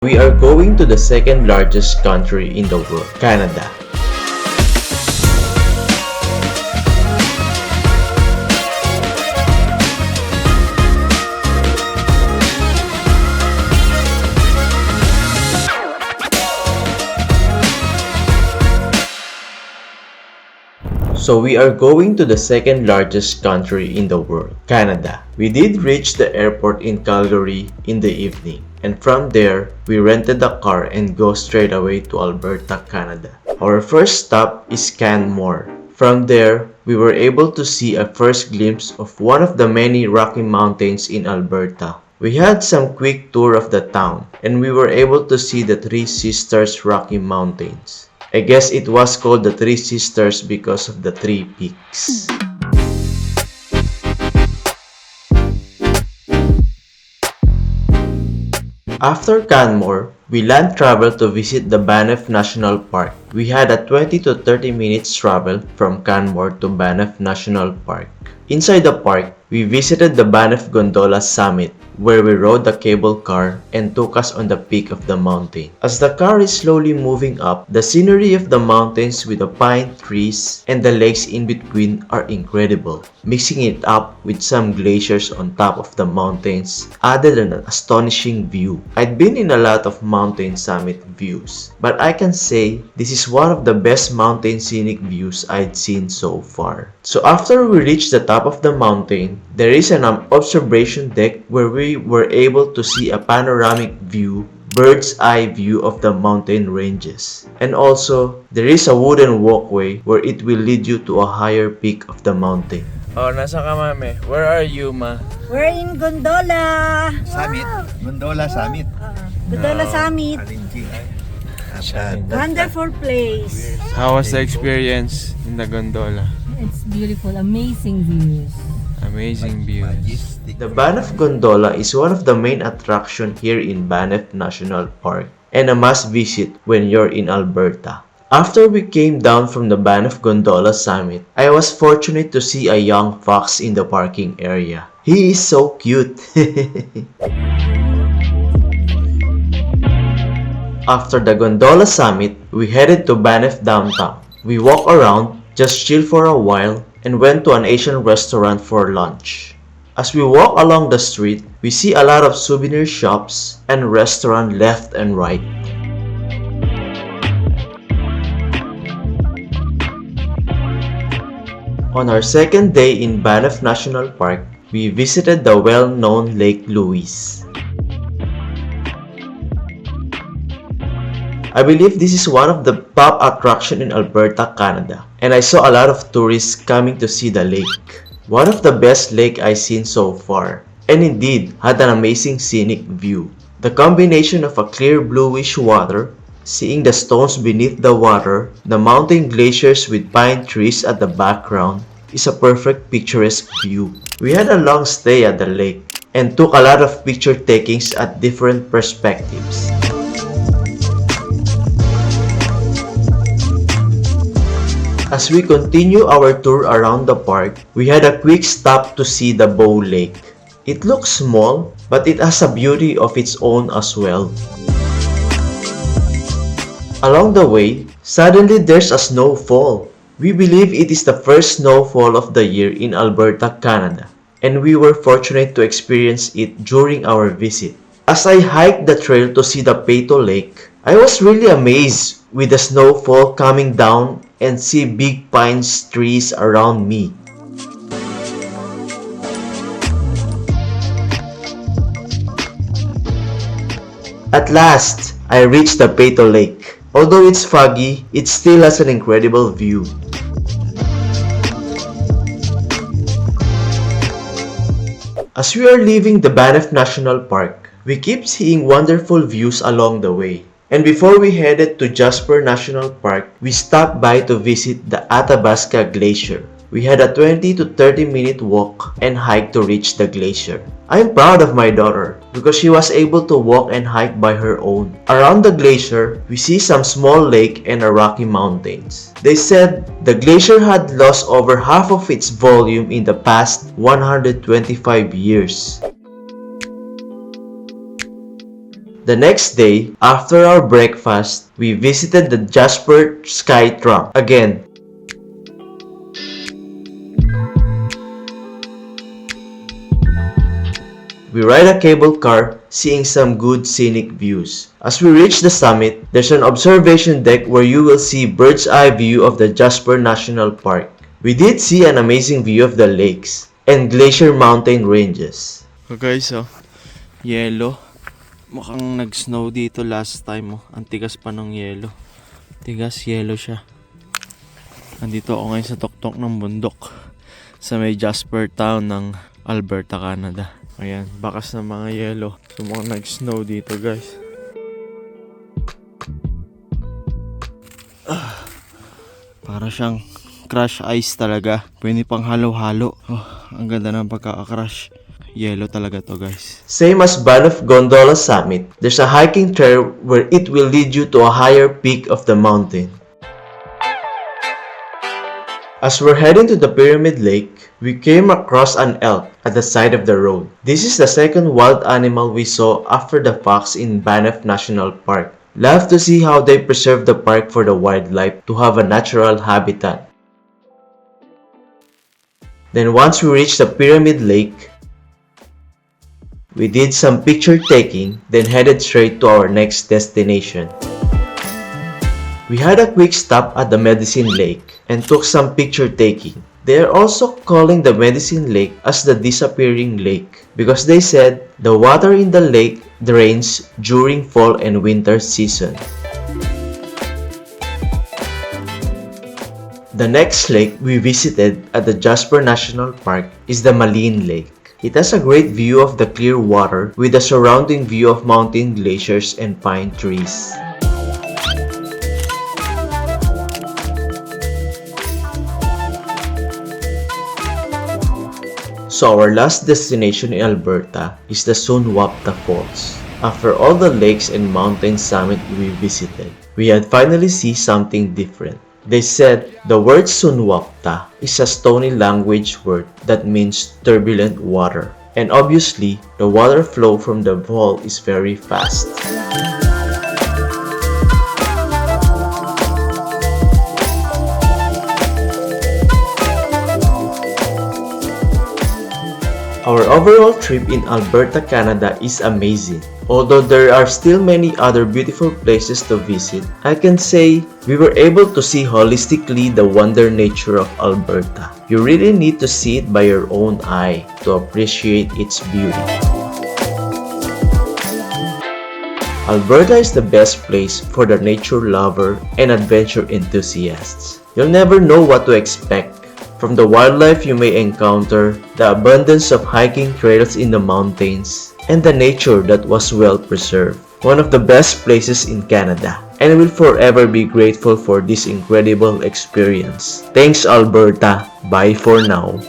We are going to the second largest country in the world, Canada. So we are going to the second largest country in the world, Canada. We did reach the airport in Calgary in the evening, and from there, we rented a car and go straight away to Alberta, Canada. Our first stop is Canmore. From there, we were able to see a first glimpse of one of the many Rocky Mountains in Alberta. We had some quick tour of the town, and we were able to see the Three Sisters Rocky Mountains. I guess it was called the Three Sisters because of the three peaks. After Canmore, we land traveled to visit the Banff National Park. We had a 20 to 30 minutes travel from Canmore to Banff National Park. Inside the park, we visited the Banff Gondola summit, where we rode the cable car and took us on the peak of the mountain. As the car is slowly moving up, the scenery of the mountains with the pine trees and the lakes in between are incredible. Mixing it up with some glaciers on top of the mountains added an astonishing view. I'd been in a lot of mountain summit views, but I can say this is one of the best mountain scenic views I'd seen so far. So after we reached the top of the mountain, there is an observation deck where we were able to see a panoramic view, bird's eye view of the mountain ranges. And also, there is a wooden walkway where it will lead you to a higher peak of the mountain. Oh, nasa ka, mami? Where are you, ma? We're in Gondola. Summit. Gondola Summit. Gondola Summit. Wonderful place. How was the experience in the gondola? It's beautiful, amazing views. Amazing views. The Banff Gondola is one of the main attractions here in Banff National Park and a must visit when you're in Alberta. After we came down from the Banff Gondola summit, I was fortunate to see a young fox in the parking area. He is so cute! After the Gondola summit, we headed to Banff Downtown. We walked around, just chill for a while, and went to an Asian restaurant for lunch. As we walk along the street, we see a lot of souvenir shops and restaurants left and right. On our second day in Banff National Park, we visited the well-known Lake Louise. I believe this is one of the top attractions in Alberta, Canada, and I saw a lot of tourists coming to see the lake. One of the best lakes I've seen so far, and indeed had an amazing scenic view. The combination of a clear bluish water, seeing the stones beneath the water, the mountain glaciers with pine trees at the background, is a perfect picturesque view. We had a long stay at the lake and took a lot of picture takings at different perspectives. As we continue our tour around the park, we had a quick stop to see the Bow Lake. It looks small, but it has a beauty of its own as well. Along the way, suddenly there's a snowfall. We believe it is the first snowfall of the year in Alberta, Canada, and we were fortunate to experience it during our visit. As I hiked the trail to see the Peyto Lake, I was really amazed with the snowfall coming down and see big pine trees around me. At last, I reached the Peyto Lake. Although it's foggy, it still has an incredible view. As we are leaving the Banff National Park, we keep seeing wonderful views along the way. And before we headed to Jasper National Park, we stopped by to visit the Athabasca Glacier. We had a 20 to 30 minute walk and hike to reach the glacier. I'm proud of my daughter because she was able to walk and hike by her own. Around the glacier, we see some small lake and a rocky mountains. They said the glacier had lost over half of its volume in the past 125 years. The next day, after our breakfast, we visited the Jasper Sky Tram again. We ride a cable car, seeing some good scenic views. As we reach the summit, there's an observation deck where you will see bird's eye view of the Jasper National Park. We did see an amazing view of the lakes and glacier mountain ranges. So guys, yellow. Mukhang nag-snow dito last time. Ang tigas pa ng yellow. Tigas, yellow siya. Andito ako ngayon sa tuktok ng bundok sa may Jasper Town ng Alberta, Canada. Ayan, bakas ng mga yellow. So mukhang nag-snow dito guys. Para siyang crush ice talaga. Pwede pang halo-halo. Ang ganda ng pagkaka-crush. Yellow talaga to guys. Same as Banff Gondola summit, there's a hiking trail where it will lead you to a higher peak of the mountain. As we're heading to the Pyramid Lake, we came across an elk at the side of the road. This is the second wild animal we saw after the fox in Banff National Park. Love to see how they preserve the park for the wildlife to have a natural habitat. Then once we reached the Pyramid Lake, we did some picture taking, then headed straight to our next destination. We had a quick stop at the Medicine Lake and took some picture taking. They are also calling the Medicine Lake as the Disappearing Lake because they said the water in the lake drains during fall and winter season. The next lake we visited at the Jasper National Park is the Maligne Lake. It has a great view of the clear water with a surrounding view of mountain glaciers and pine trees. So our last destination in Alberta is the Sunwapta Falls. After all the lakes and mountain summit we visited, we had finally seen something different. They said the word Sunwapta is a Stony language word that means turbulent water. And obviously, the water flow from the fall is very fast. Our overall trip in Alberta, Canada is amazing. Although there are still many other beautiful places to visit, I can say we were able to see holistically the wonder nature of Alberta. You really need to see it by your own eye to appreciate its beauty. Alberta is the best place for the nature lover and adventure enthusiasts. You'll never know what to expect. From the wildlife you may encounter, the abundance of hiking trails in the mountains, and the nature that was well preserved. One of the best places in Canada, and will forever be grateful for this incredible experience. Thanks Alberta, bye for now.